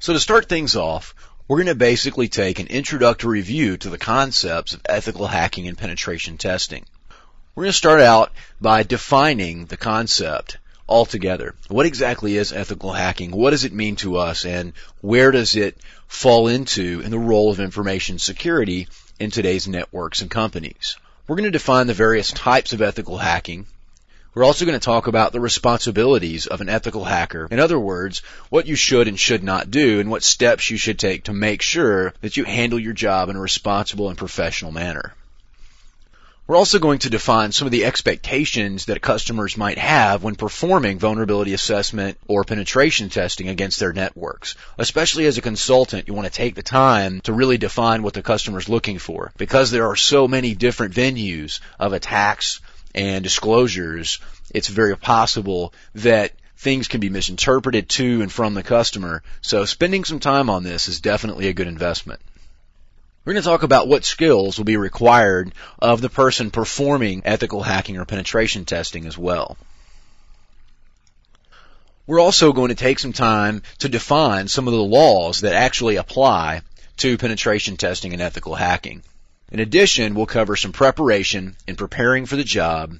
So to start things off, we're going to basically take an introductory view to the concepts of ethical hacking and penetration testing. We're going to start out by defining the concept altogether. What exactly is ethical hacking? What does it mean to us? And where does it fall into in the role of information security in today's networks and companies? We're going to define the various types of ethical hacking. We're also going to talk about the responsibilities of an ethical hacker. In other words, what you should and should not do and what steps you should take to make sure that you handle your job in a responsible and professional manner. We're also going to define some of the expectations that customers might have when performing vulnerability assessment or penetration testing against their networks. Especially as a consultant, you want to take the time to really define what the customer's looking for. Because there are so many different venues of attacks and disclosures, it's very possible that things can be misinterpreted to and from the customer. So spending some time on this is definitely a good investment. We're going to talk about what skills will be required of the person performing ethical hacking or penetration testing as well. We're also going to take some time to define some of the laws that actually apply to penetration testing and ethical hacking. In addition, we'll cover some preparation in preparing for the job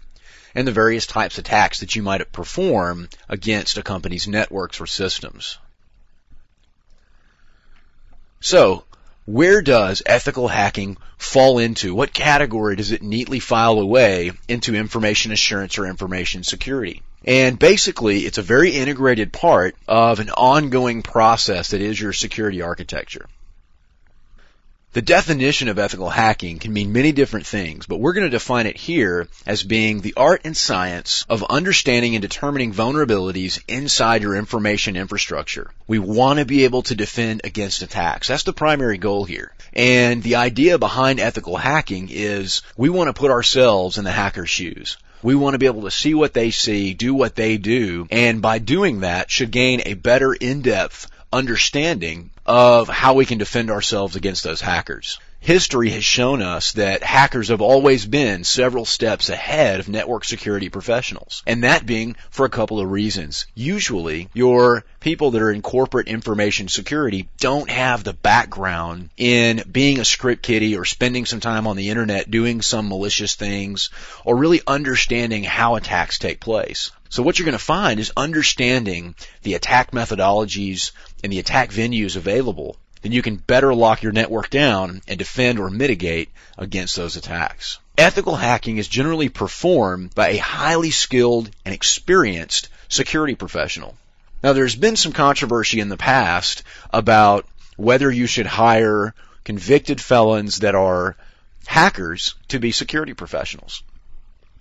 and the various types of attacks that you might perform against a company's networks or systems. So, where does ethical hacking fall into? What category does it neatly file away into information assurance or information security? And basically, it's a very integrated part of an ongoing process that is your security architecture. The definition of ethical hacking can mean many different things, but we're going to define it here as being the art and science of understanding and determining vulnerabilities inside your information infrastructure. We want to be able to defend against attacks. That's the primary goal here. And the idea behind ethical hacking is we want to put ourselves in the hacker's shoes. We want to be able to see what they see, do what they do, and by doing that should gain a better in-depth understanding of how we can defend ourselves against those hackers. History has shown us that hackers have always been several steps ahead of network security professionals, and that being for a couple of reasons. Usually, your people that are in corporate information security don't have the background in being a script kiddie or spending some time on the internet doing some malicious things or really understanding how attacks take place. So what you're going to find is understanding the attack methodologies and the attack venues available, then you can better lock your network down and defend or mitigate against those attacks. Ethical hacking is generally performed by a highly skilled and experienced security professional. Now, there's been some controversy in the past about whether you should hire convicted felons that are hackers to be security professionals.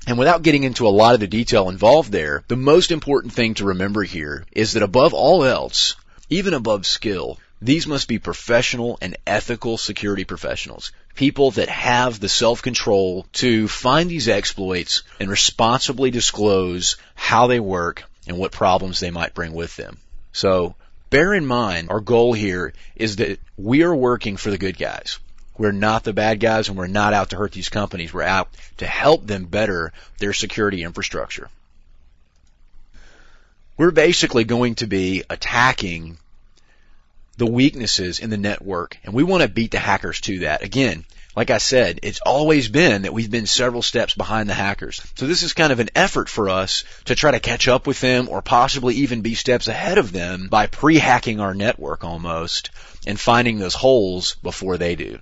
And without getting into a lot of the detail involved there, the most important thing to remember here is that above all else, even above skill, these must be professional and ethical security professionals. People that have the self-control to find these exploits and responsibly disclose how they work and what problems they might bring with them. So, bear in mind, our goal here is that we are working for the good guys. We're not the bad guys, and we're not out to hurt these companies. We're out to help them better their security infrastructure. We're basically going to be attacking the weaknesses in the network, and we want to beat the hackers to that. Again, like I said, it's always been that we've been several steps behind the hackers. So this is kind of an effort for us to try to catch up with them or possibly even be steps ahead of them by pre-hacking our network almost and finding those holes before they do.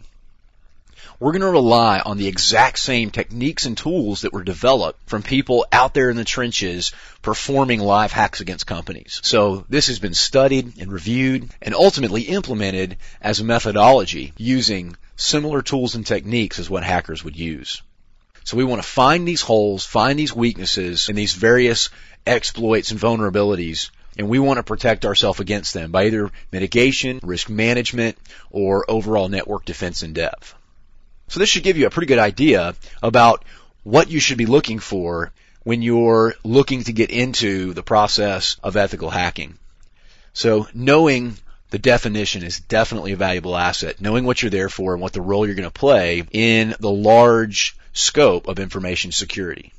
We're going to rely on the exact same techniques and tools that were developed from people out there in the trenches performing live hacks against companies. So this has been studied and reviewed and ultimately implemented as a methodology using similar tools and techniques as what hackers would use. So we want to find these holes, find these weaknesses in these various exploits and vulnerabilities, and we want to protect ourselves against them by either mitigation, risk management, or overall network defense in depth. So this should give you a pretty good idea about what you should be looking for when you're looking to get into the process of ethical hacking. So knowing the definition is definitely a valuable asset. Knowing what you're there for and what the role you're going to play in the large scope of information security.